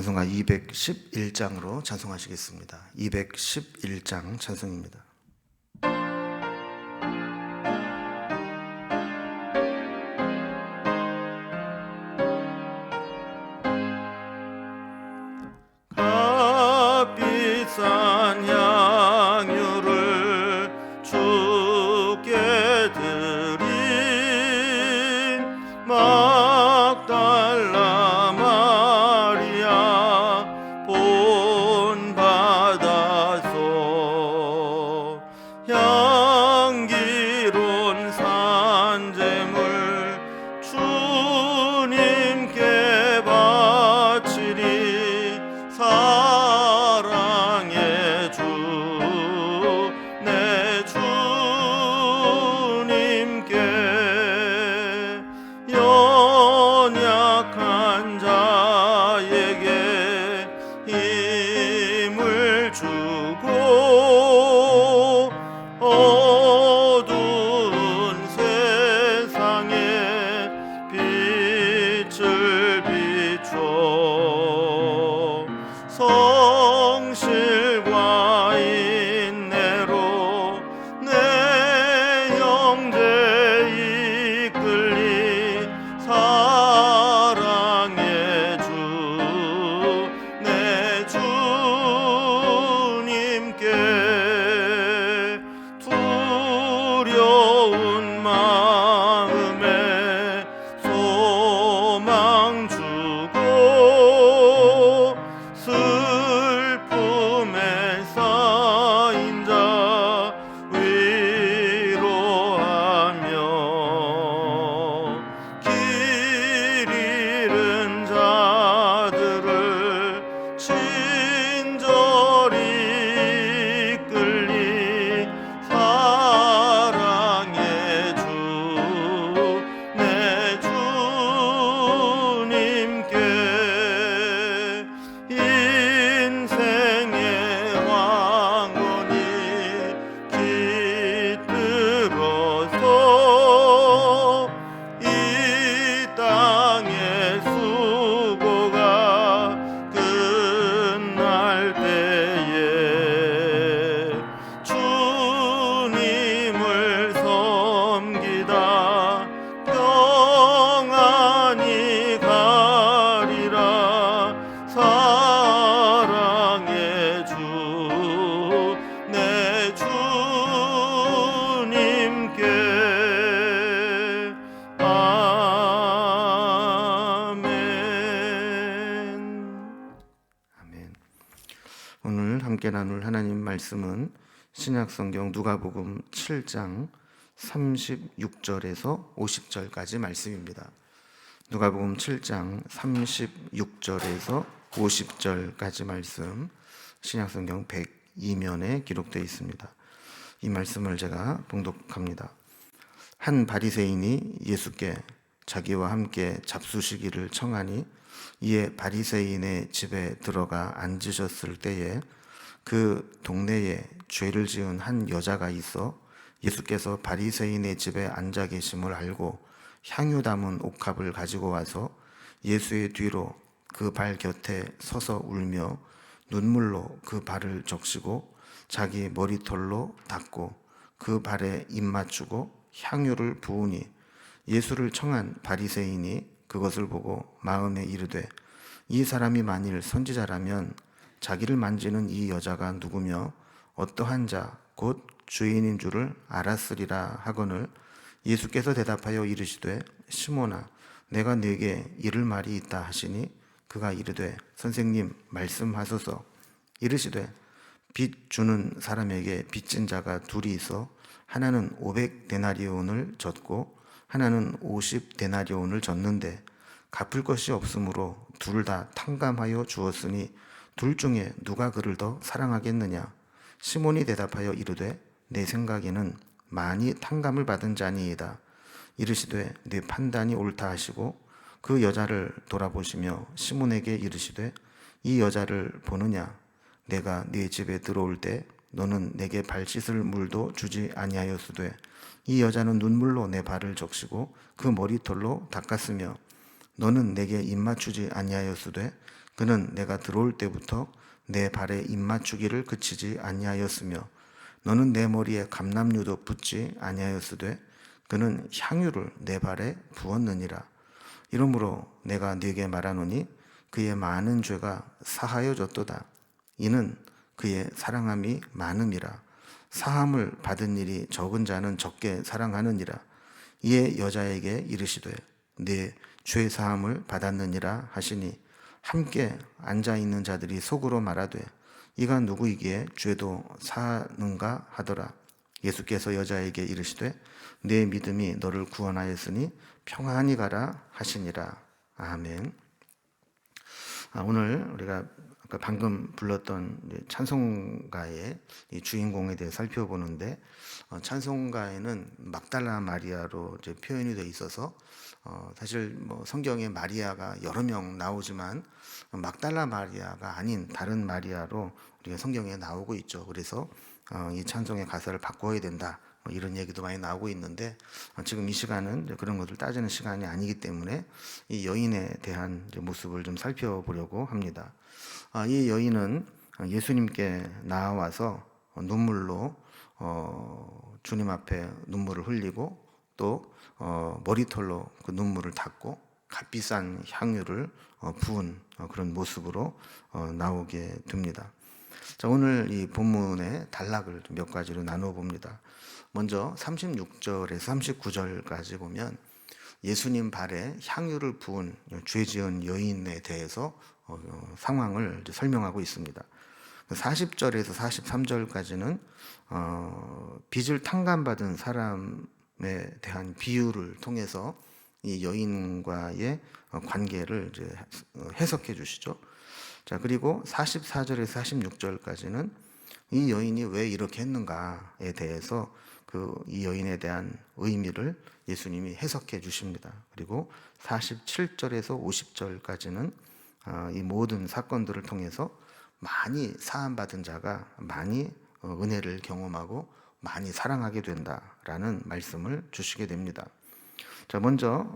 찬송가 211장으로 찬송하시겠습니다. 211장 찬송입니다. 값비싼 향유를 주께 드린 막달라 마리아 본받아소. 향기로운 산재물 주님께 바치리. 사랑의 주 내 주님께 연약한 자에게 힘을 주고 어두운 세상에 빛을 비춰 성실과 인내로 내 형제 이끌리. 사랑의 주 내 주님께 두려운 마음에 소망 주고 슬픔에 쌓인 자 위로하며 길 잃은 자들을 친절히 이끌리. 사랑의 주 내 주님께 인생의 왕원이 깃들어서 이 땅의 수고가 끝날 때에 주님을 섬기다 평안히 가리라. 사랑의 주 내 주님께 아멘. 아멘. 오늘 함께 나눌 하나님 말씀은 신약성경 누가복음 7장 36절에서 50절까지 말씀입니다. 누가복음 7장 36절에서 50절까지 말씀, 신약성경 102면에 기록되어 있습니다. 이 말씀을 제가 봉독합니다. 한 바리새인이 예수께 자기와 함께 잡수시기를 청하니 이에 바리새인의 집에 들어가 앉으셨을 때에 그 동네에 죄를 지은 한 여자가 있어 예수께서 바리새인의 집에 앉아 계심을 알고 향유 담은 옥합을 가지고 와서 예수의 뒤로 그 발 곁에 서서 울며 눈물로 그 발을 적시고 자기 머리털로 닦고 그 발에 입 맞추고 향유를 부으니 예수를 청한 바리새인이 그것을 보고 마음에 이르되 이 사람이 만일 선지자라면 자기를 만지는 이 여자가 누구며 어떠한 자 곧 주인인 줄을 알았으리라 하거늘. 예수께서 대답하여 이르시되 시몬아 내가 네게 이를 말이 있다 하시니 그가 이르되 선생님 말씀하소서. 이르시되 빚 주는 사람에게 빚진 자가 둘이 있어 하나는 500데나리온을 졌고 하나는 50데나리온을 졌는데 갚을 것이 없으므로 둘 다 탕감하여 주었으니 둘 중에 누가 그를 더 사랑하겠느냐. 시몬이 대답하여 이르되 내 생각에는 많이 탕감을 받은 자니이다. 이르시되 네 판단이 옳다 하시고 그 여자를 돌아보시며 시몬에게 이르시되 이 여자를 보느냐. 내가 네 집에 들어올 때 너는 내게 발 씻을 물도 주지 아니하였으되 이 여자는 눈물로 내 발을 적시고 그 머리털로 닦았으며 너는 내게 입 맞추지 아니하였으되 그는 내가 들어올 때부터 내 발에 입맞추기를 그치지 아니하였으며 너는 내 머리에 감람류도 붓지 아니하였으되 그는 향유를 내 발에 부었느니라. 이러므로 내가 네게 말하노니 그의 많은 죄가 사하여졌도다. 이는 그의 사랑함이 많음이라. 사함을 받은 일이 적은 자는 적게 사랑하느니라. 이에 여자에게 이르시되 네 죄 사함을 받았느니라 하시니 함께 앉아 있는 자들이 속으로 말하되 이가 누구이기에 죄도 사는가 하더라. 예수께서 여자에게 이르시되 네 믿음이 너를 구원하였으니 평안히 가라 하시니라. 아멘. 오늘 우리가 아까 방금 불렀던 찬송가의 이 주인공에 대해 살펴보는데, 찬송가에는 막달라 마리아로 이제 표현이 되어 있어서 사실 뭐 성경에 마리아가 여러 명 나오지만 막달라 마리아가 아닌 다른 마리아로 우리가 성경에 나오고 있죠. 그래서 이 찬송의 가사를 바꿔야 된다, 이런 얘기도 많이 나오고 있는데, 지금 이 시간은 그런 것을 따지는 시간이 아니기 때문에 이 여인에 대한 모습을 좀 살펴보려고 합니다. 이 여인은 예수님께 나와서 눈물로 주님 앞에 눈물을 흘리고 또 머리털로 그 눈물을 닦고 값비싼 향유를 부은 그런 모습으로 나오게 됩니다. 자, 오늘 이 본문의 단락을 몇 가지로 나누어 봅니다. 먼저 36절에서 39절까지 보면 예수님 발에 향유를 부은 죄 지은 여인에 대해서 상황을 설명하고 있습니다. 40절에서 43절까지는 빚을 탕감받은 사람에 대한 비유를 통해서 이 여인과의 관계를 이제 해석해 주시죠. 자, 그리고 44절에서 46절까지는 이 여인이 왜 이렇게 했는가에 대해서 이 여인에 대한 의미를 예수님이 해석해 주십니다. 그리고 47절에서 50절까지는 이 모든 사건들을 통해서 많이 사함받은 자가 많이 은혜를 경험하고 많이 사랑하게 된다라는 말씀을 주시게 됩니다. 자, 먼저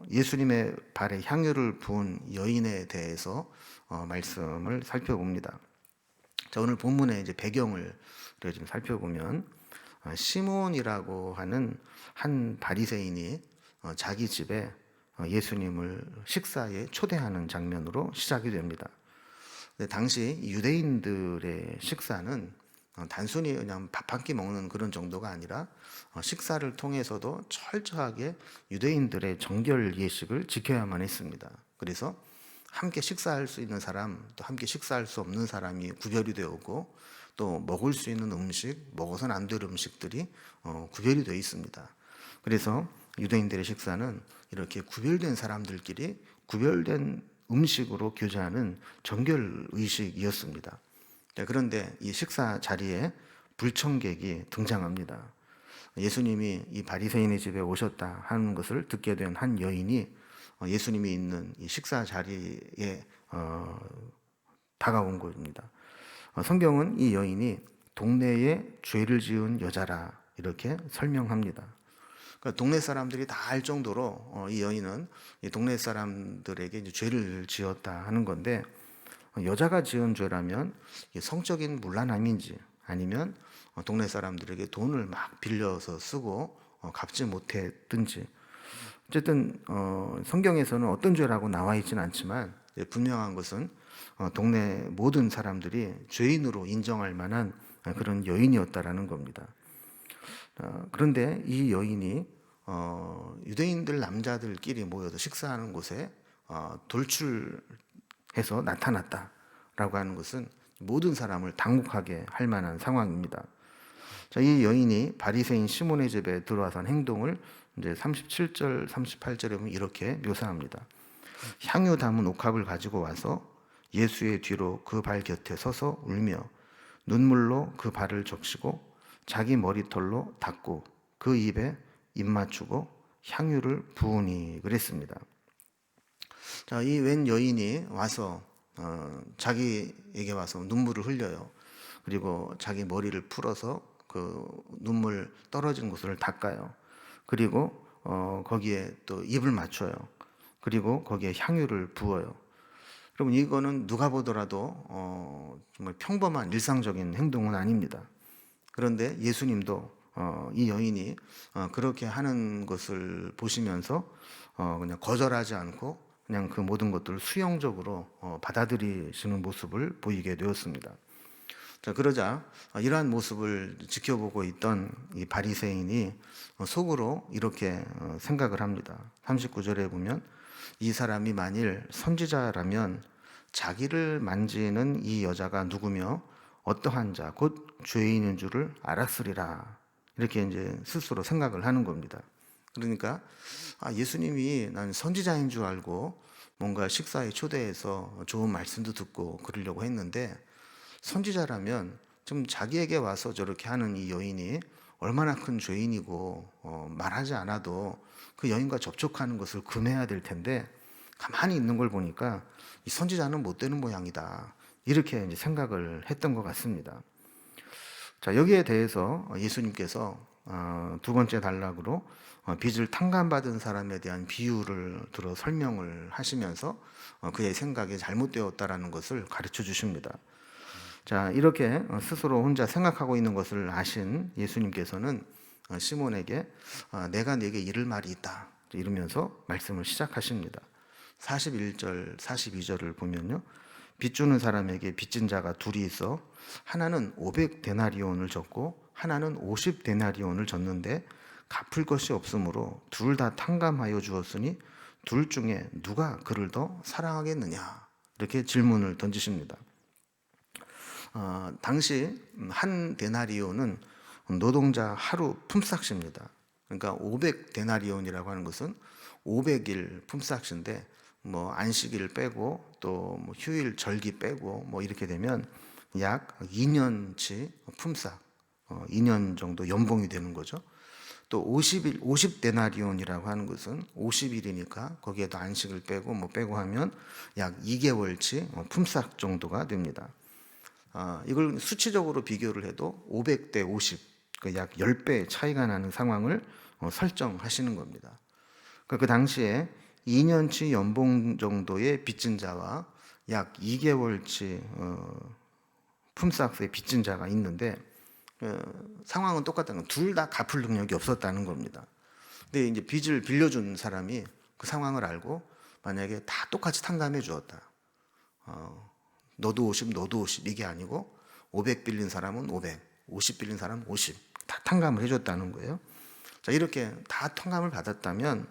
예수님의 발에 향유를 부은 여인에 대해서 말씀을 살펴봅니다. 자, 오늘 본문의 이제 배경을 좀 살펴보면 시몬이라고 하는 한 바리새인이 자기 집에 예수님을 식사에 초대하는 장면으로 시작이 됩니다. 근데 당시 유대인들의 식사는 단순히 그냥 밥 한 끼 먹는 그런 정도가 아니라 식사를 통해서도 철저하게 유대인들의 정결 예식을 지켜야만 했습니다. 그래서 함께 식사할 수 있는 사람, 또 함께 식사할 수 없는 사람이 구별이 되었고, 또 먹을 수 있는 음식, 먹어서는 안 될 음식들이 구별이 되어 있습니다. 그래서 유대인들의 식사는 이렇게 구별된 사람들끼리 구별된 음식으로 교제하는 정결 의식이었습니다. 그런데 이 식사 자리에 불청객이 등장합니다. 예수님이 이 바리새인의 집에 오셨다 하는 것을 듣게 된 한 여인이 예수님이 있는 이 식사 자리에 다가온 것입니다. 성경은 이 여인이 동네에 죄를 지은 여자라 이렇게 설명합니다. 그러니까 동네 사람들이 다 알 정도로 이 여인은 이 동네 사람들에게 이제 죄를 지었다 하는 건데, 여자가 지은 죄라면 성적인 문란함인지 아니면 동네 사람들에게 돈을 막 빌려서 쓰고 갚지 못했든지, 어쨌든 성경에서는 어떤 죄라고 나와 있지는 않지만 분명한 것은 동네 모든 사람들이 죄인으로 인정할 만한 그런 여인이었다라는 겁니다. 그런데 이 여인이 유대인들 남자들끼리 모여서 식사하는 곳에 돌출해서 나타났다라고 하는 것은 모든 사람을 당혹하게 할 만한 상황입니다. 자, 이 여인이 바리새인 시몬의 집에 들어와서 한 행동을 이제 37절, 38절에 보면 이렇게 묘사합니다. 향유 담은 옥합을 가지고 와서 예수의 뒤로 그 발 곁에 서서 울며 눈물로 그 발을 적시고 자기 머리털로 닦고 그 입에 입 맞추고 향유를 부으니 그랬습니다. 자, 이 웬 여인이 와서 자기에게 와서 눈물을 흘려요. 그리고 자기 머리를 풀어서 그 눈물 떨어진 곳을 닦아요. 그리고 거기에 또 입을 맞춰요. 그리고 거기에 향유를 부어요. 그러면 이거는 누가 보더라도 정말 평범한 일상적인 행동은 아닙니다. 그런데 예수님도 이 여인이 그렇게 하는 것을 보시면서 그냥 거절하지 않고 그냥 그 모든 것들을 수용적으로 받아들이시는 모습을 보이게 되었습니다. 자, 그러자 이러한 모습을 지켜보고 있던 이 바리새인이 속으로 이렇게 생각을 합니다. 39절에 보면 이 사람이 만일 선지자라면 자기를 만지는 이 여자가 누구며 어떠한 자, 곧 죄인인 줄을 알았으리라. 이렇게 이제 스스로 생각을 하는 겁니다. 그러니까 예수님이 난 선지자인 줄 알고 뭔가 식사에 초대해서 좋은 말씀도 듣고 그러려고 했는데 선지자라면 좀 자기에게 와서 저렇게 하는 이 여인이 얼마나 큰 죄인이고 말하지 않아도 그 여인과 접촉하는 것을 금해야 될 텐데 가만히 있는 걸 보니까 이 선지자는 못 되는 모양이다. 이렇게 이제 생각을 했던 것 같습니다. 자, 여기에 대해서 예수님께서 두 번째 단락으로 빚을 탕감받은 사람에 대한 비유를 들어 설명을 하시면서 그의 생각이 잘못되었다라는 것을 가르쳐 주십니다. 자, 이렇게 스스로 혼자 생각하고 있는 것을 아신 예수님께서는 시몬에게 내가 네게 이를 말이 있다 이러면서 말씀을 시작하십니다. 41절, 42절을 보면요. 빚 주는 사람에게 빚진 자가 둘이 있어 하나는 500데나리온을 졌고 하나는 50데나리온을 졌는데 갚을 것이 없으므로 둘 다 탕감하여 주었으니 둘 중에 누가 그를 더 사랑하겠느냐 이렇게 질문을 던지십니다. 당시 한 데나리온은 노동자 하루 품삯입니다. 그러니까 500데나리온이라고 하는 것은 500일 품삯인데 뭐 안식일 빼고 또 뭐 휴일 절기 빼고 뭐 이렇게 되면 약 2년치 품삯, 2년 정도 연봉이 되는 거죠. 또 50일, 50데나리온이라고 하는 것은 50일이니까 거기에도 안식을 빼고 뭐 빼고 하면 약 2개월치 품삯 정도가 됩니다. 이걸 수치적으로 비교를 해도 500대 50, 약 10배 차이가 나는 상황을 설정하시는 겁니다. 그 당시에 2년치 연봉 정도의 빚진 자와 약 2개월치 품삯의 빚진 자가 있는데 상황은 똑같다는 건 둘 다 갚을 능력이 없었다는 겁니다. 근데 이제 빚을 빌려준 사람이 그 상황을 알고 만약에 다 똑같이 탕감해 주었다. 너도 50, 너도 50 이게 아니고 500 빌린 사람은 500, 50 빌린 사람은 50 다 탕감을 해줬다는 거예요. 자, 이렇게 다 탕감을 받았다면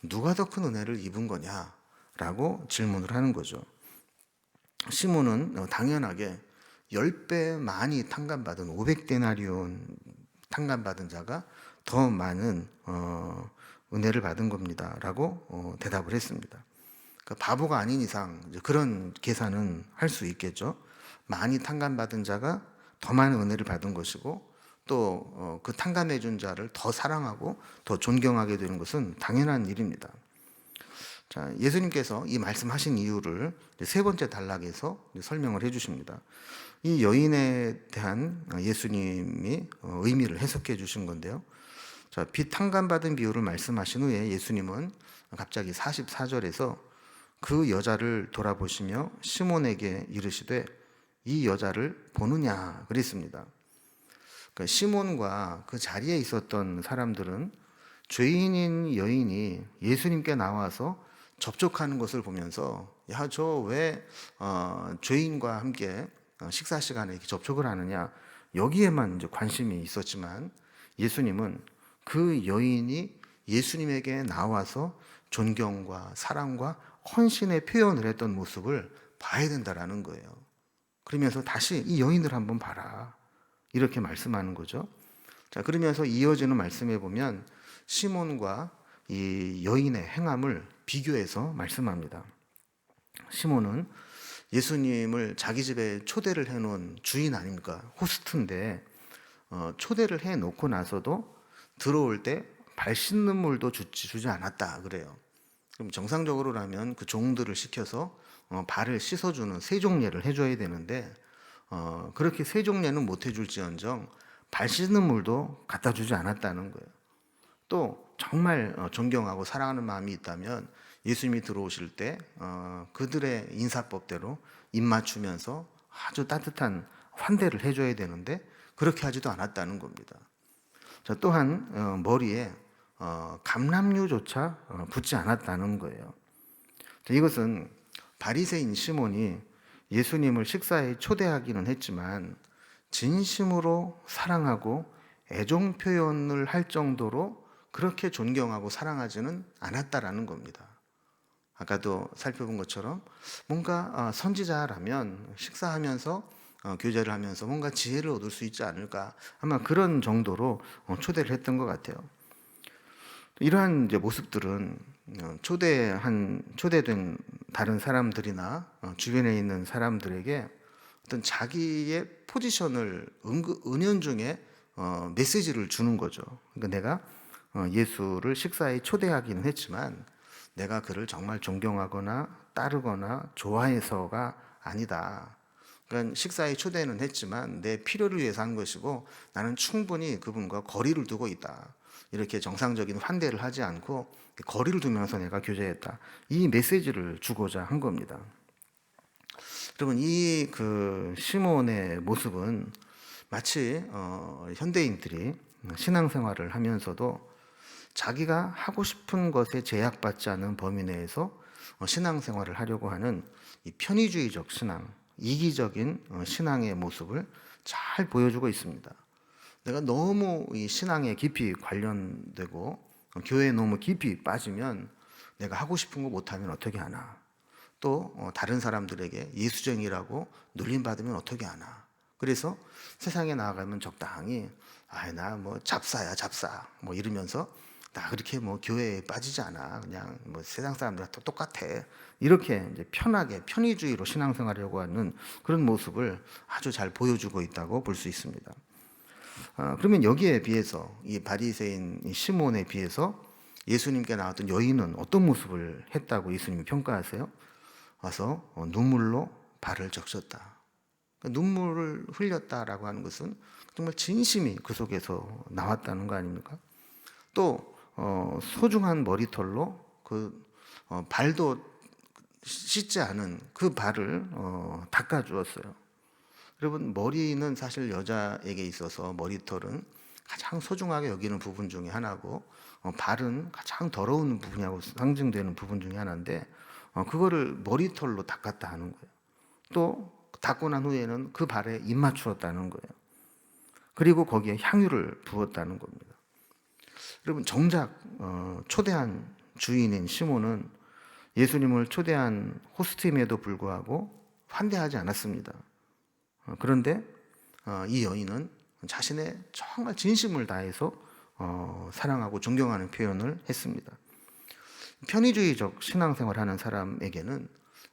누가 더 큰 은혜를 입은 거냐라고 질문을 하는 거죠. 시몬은 당연하게 10배 많이 탕감받은 500데나리온 탕감받은 자가 더 많은 은혜를 받은 겁니다라고 대답을 했습니다. 그러니까 바보가 아닌 이상 그런 계산은 할 수 있겠죠. 많이 탕감받은 자가 더 많은 은혜를 받은 것이고 또 그 탕감해 준 자를 더 사랑하고 더 존경하게 되는 것은 당연한 일입니다. 자, 예수님께서 이 말씀하신 이유를 세 번째 단락에서 설명을 해 주십니다. 이 여인에 대한 예수님이 의미를 해석해 주신 건데요. 자, 빚 탕감받은 비유를 말씀하신 후에 예수님은 갑자기 44절에서 그 여자를 돌아보시며 시몬에게 이르시되 이 여자를 보느냐 그랬습니다. 그러니까 시몬과 그 자리에 있었던 사람들은 죄인인 여인이 예수님께 나와서 접촉하는 것을 보면서 야, 저 왜 죄인과 함께 식사 시간에 이렇게 접촉을 하느냐 여기에만 이제 관심이 있었지만 예수님은 그 여인이 예수님에게 나와서 존경과 사랑과 헌신의 표현을 했던 모습을 봐야 된다라는 거예요. 그러면서 다시 이 여인을 한번 봐라 이렇게 말씀하는 거죠. 자, 그러면서 이어지는 말씀에 보면 시몬과 이 여인의 행함을 비교해서 말씀합니다. 시몬은 예수님을 자기 집에 초대를 해놓은 주인 아닙니까? 호스트인데 초대를 해놓고 나서도 들어올 때 발 씻는 물도 주지 않았다 그래요. 그럼 정상적으로라면 그 종들을 시켜서 발을 씻어주는 세종례를 해줘야 되는데 그렇게 세종례는 못 해줄지언정 발 씻는 물도 갖다 주지 않았다는 거예요. 또 정말 존경하고 사랑하는 마음이 있다면 예수님이 들어오실 때 그들의 인사법대로 입 맞추면서 아주 따뜻한 환대를 해줘야 되는데 그렇게 하지도 않았다는 겁니다. 자, 또한 머리에 감람류조차 붙지 않았다는 거예요. 자, 이것은 바리새인 시몬이 예수님을 식사에 초대하기는 했지만 진심으로 사랑하고 애정 표현을 할 정도로 그렇게 존경하고 사랑하지는 않았다라는 겁니다. 아까도 살펴본 것처럼 뭔가 선지자라면 식사하면서 교제를 하면서 뭔가 지혜를 얻을 수 있지 않을까, 아마 그런 정도로 초대를 했던 것 같아요. 이러한 이제 모습들은 초대된 다른 사람들이나 주변에 있는 사람들에게 어떤 자기의 포지션을 은연중에 메시지를 주는 거죠. 그러니까 내가 예수를 식사에 초대하기는 했지만 내가 그를 정말 존경하거나 따르거나 좋아해서가 아니다. 그러니까 식사에 초대는 했지만 내 필요를 위해서 한 것이고 나는 충분히 그분과 거리를 두고 있다. 이렇게 정상적인 환대를 하지 않고 거리를 두면서 내가 교제했다. 이 메시지를 주고자 한 겁니다. 여러분, 이 시몬의 모습은 마치 현대인들이 신앙생활을 하면서도 자기가 하고 싶은 것에 제약받지 않은 범위 내에서 신앙생활을 하려고 하는 이 편의주의적 신앙, 이기적인 신앙의 모습을 잘 보여주고 있습니다. 내가 너무 이 신앙에 깊이 관련되고 교회에 너무 깊이 빠지면 내가 하고 싶은 거 못하면 어떻게 하나, 또 다른 사람들에게 예수쟁이라고 놀림받으면 어떻게 하나. 그래서 세상에 나아가면 적당히 나 뭐 잡사야 잡사 뭐 이러면서 나 그렇게 뭐 교회에 빠지지 않아, 그냥 뭐 세상 사람들과 똑같아, 이렇게 이제 편하게 편의주의로 신앙생활하려고 하는 그런 모습을 아주 잘 보여주고 있다고 볼 수 있습니다. 그러면 여기에 비해서 이 바리새인 시몬에 비해서 예수님께 나왔던 여인은 어떤 모습을 했다고 예수님이 평가하세요? 와서 눈물로 발을 적셨다. 그러니까 눈물을 흘렸다라고 하는 것은 정말 진심이 그 속에서 나왔다는 거 아닙니까? 또 소중한 머리털로 발도 씻지 않은 그 발을 닦아 주었어요. 여러분, 머리는 사실 여자에게 있어서 머리털은 가장 소중하게 여기는 부분 중에 하나고 발은 가장 더러운 부분이라고 상징되는 부분 중에 하나인데 그거를 머리털로 닦았다 하는 거예요. 또 닦고 난 후에는 그 발에 입 맞추었다는 거예요. 그리고 거기에 향유를 부었다는 겁니다. 여러분, 정작 초대한 주인인 시몬은 예수님을 초대한 호스트임에도 불구하고 환대하지 않았습니다. 그런데 이 여인은 자신의 정말 진심을 다해서 사랑하고 존경하는 표현을 했습니다. 편의주의적 신앙생활 하는 사람에게는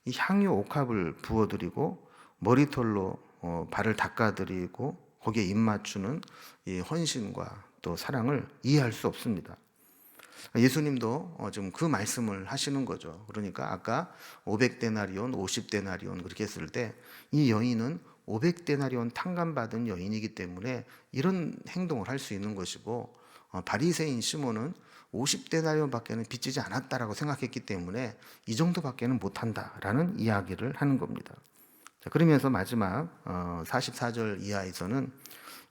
이 향유 옥합을 부어드리고 머리털로 발을 닦아드리고 거기에 입 맞추는 이 헌신과 또 사랑을 이해할 수 없습니다. 예수님도 지금 그 말씀을 하시는 거죠. 그러니까 아까 500데나리온, 50데나리온 그렇게 했을 때 이 여인은 500데나리온 탕감받은 여인이기 때문에 이런 행동을 할 수 있는 것이고 바리새인 시몬은 50데나리온밖에는 빚지지 않았다라고 생각했기 때문에 이 정도밖에는 못한다라는 이야기를 하는 겁니다. 자, 그러면서 마지막 44절 이하에서는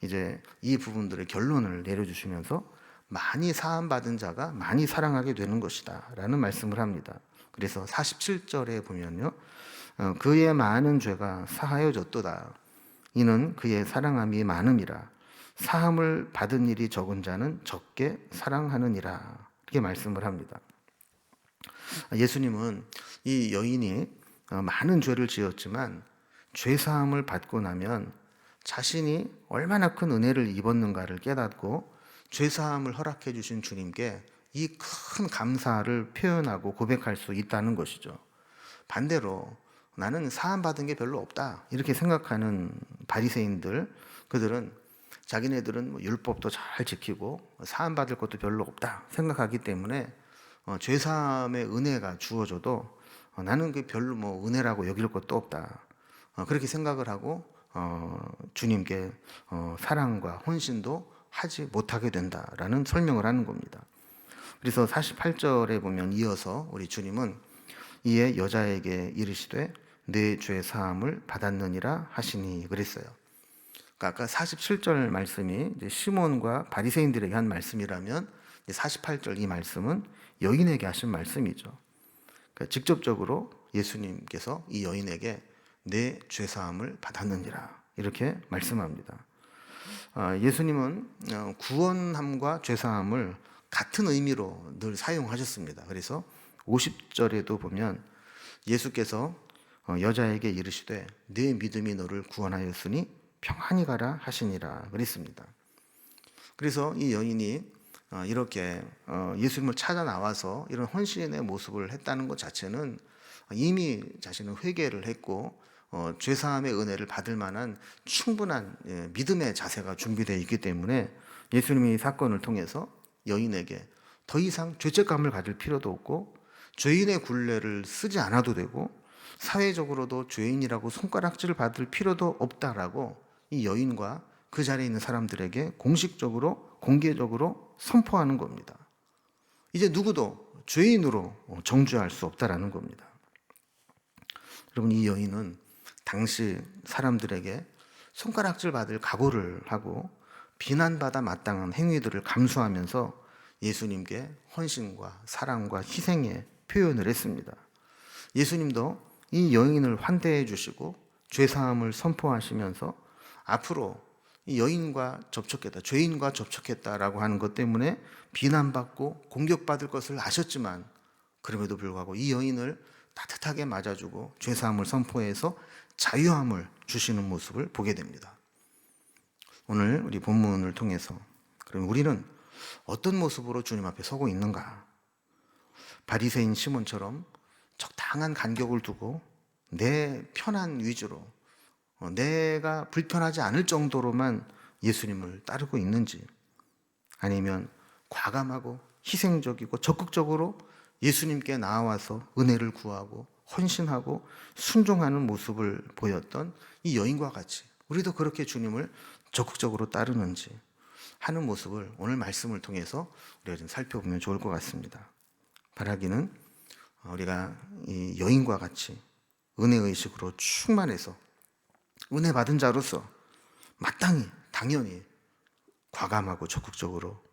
이제 이 부분들의 결론을 내려주시면서 많이 사함받은 자가 많이 사랑하게 되는 것이다 라는 말씀을 합니다. 그래서 47절에 보면요, 그의 많은 죄가 사하여졌도다. 이는 그의 사랑함이 많음이라. 사함을 받은 일이 적은 자는 적게 사랑하느니라. 이렇게 말씀을 합니다. 예수님은 이 여인이 많은 죄를 지었지만 죄사함을 받고 나면 자신이 얼마나 큰 은혜를 입었는가를 깨닫고 죄사함을 허락해 주신 주님께 이 큰 감사를 표현하고 고백할 수 있다는 것이죠. 반대로 나는 사함 받은 게 별로 없다 이렇게 생각하는 바리새인들, 그들은 자기네들은 뭐 율법도 잘 지키고 사함 받을 것도 별로 없다 생각하기 때문에 죄사함의 은혜가 주어져도 나는 그 별로 뭐 은혜라고 여길 것도 없다 그렇게 생각을 하고 주님께 사랑과 헌신도 하지 못하게 된다라는 설명을 하는 겁니다. 그래서 48절에 보면 이어서 우리 주님은 이에 여자에게 이르시되 내 죄 사함을 받았느니라 하시니 그랬어요. 그러니까 아까 47절 말씀이 이제 시몬과 바리새인들에게 한 말씀이라면 48절 이 말씀은 여인에게 하신 말씀이죠. 그러니까 직접적으로 예수님께서 이 여인에게 내 죄 사함을 받았느니라 이렇게 말씀합니다. 예수님은 구원함과 죄 사함을 같은 의미로 늘 사용하셨습니다. 그래서 50절에도 보면 예수께서 여자에게 이르시되 네 믿음이 너를 구원하였으니 평안히 가라 하시니라 그랬습니다. 그래서 이 여인이 이렇게 예수님을 찾아 나와서 이런 헌신의 모습을 했다는 것 자체는 이미 자신은 회개를 했고 죄사함의 은혜를 받을 만한 충분한 믿음의 자세가 준비되어 있기 때문에 예수님이 이 사건을 통해서 여인에게 더 이상 죄책감을 가질 필요도 없고 죄인의 굴레를 쓰지 않아도 되고 사회적으로도 죄인이라고 손가락질을 받을 필요도 없다라고 이 여인과 그 자리에 있는 사람들에게 공식적으로 공개적으로 선포하는 겁니다. 이제 누구도 죄인으로 정죄할 수 없다라는 겁니다. 여러분, 이 여인은 당시 사람들에게 손가락질 받을 각오를 하고 비난받아 마땅한 행위들을 감수하면서 예수님께 헌신과 사랑과 희생의 표현을 했습니다. 예수님도 이 여인을 환대해 주시고 죄사함을 선포하시면서 앞으로 이 여인과 접촉했다, 죄인과 접촉했다라고 하는 것 때문에 비난받고 공격받을 것을 아셨지만 그럼에도 불구하고 이 여인을 따뜻하게 맞아주고 죄사함을 선포해서 자유함을 주시는 모습을 보게 됩니다. 오늘 우리 본문을 통해서 그럼 우리는 어떤 모습으로 주님 앞에 서고 있는가? 바리새인 시몬처럼 적당한 간격을 두고 내 편한 위주로 내가 불편하지 않을 정도로만 예수님을 따르고 있는지, 아니면 과감하고 희생적이고 적극적으로 예수님께 나와서 은혜를 구하고 헌신하고 순종하는 모습을 보였던 이 여인과 같이 우리도 그렇게 주님을 적극적으로 따르는지 하는 모습을 오늘 말씀을 통해서 우리가 좀 살펴보면 좋을 것 같습니다. 바라기는 우리가 이 여인과 같이 은혜의식으로 충만해서 은혜 받은 자로서 마땅히 당연히 과감하고 적극적으로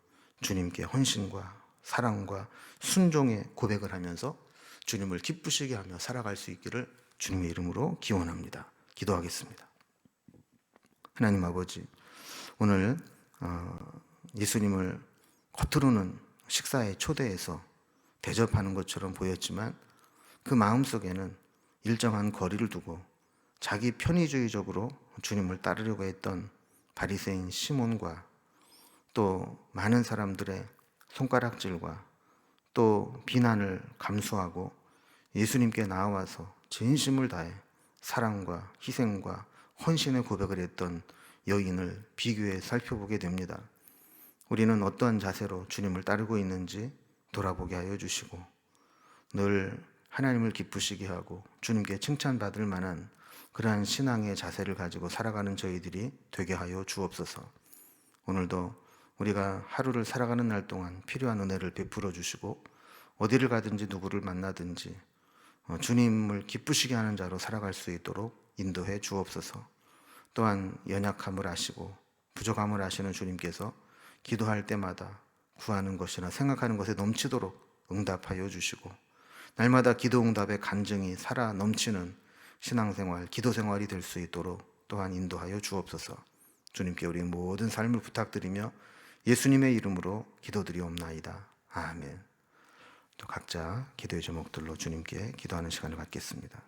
주님께 헌신과 사랑과 순종의 고백을 하면서 주님을 기쁘시게 하며 살아갈 수 있기를 주님의 이름으로 기원합니다. 기도하겠습니다. 하나님 아버지, 오늘 예수님을 겉으로는 식사에 초대해서 대접하는 것처럼 보였지만 그 마음속에는 일정한 거리를 두고 자기 편의주의적으로 주님을 따르려고 했던 바리새인 시몬과 또 많은 사람들의 손가락질과 또 비난을 감수하고 예수님께 나와서 진심을 다해 사랑과 희생과 헌신의 고백을 했던 여인을 비교해 살펴보게 됩니다. 우리는 어떠한 자세로 주님을 따르고 있는지 돌아보게 하여 주시고 늘 하나님을 기쁘시게 하고 주님께 칭찬받을 만한 그러한 신앙의 자세를 가지고 살아가는 저희들이 되게 하여 주옵소서. 오늘도 우리가 하루를 살아가는 날 동안 필요한 은혜를 베풀어 주시고 어디를 가든지 누구를 만나든지 주님을 기쁘시게 하는 자로 살아갈 수 있도록 인도해 주옵소서. 또한 연약함을 아시고 부족함을 아시는 주님께서 기도할 때마다 구하는 것이나 생각하는 것에 넘치도록 응답하여 주시고 날마다 기도 응답의 간증이 살아 넘치는 신앙생활, 기도생활이 될 수 있도록 또한 인도하여 주옵소서. 주님께 우리 모든 삶을 부탁드리며 예수님의 이름으로 기도드리옵나이다. 아멘. 또 각자 기도의 제목들로 주님께 기도하는 시간을 갖겠습니다.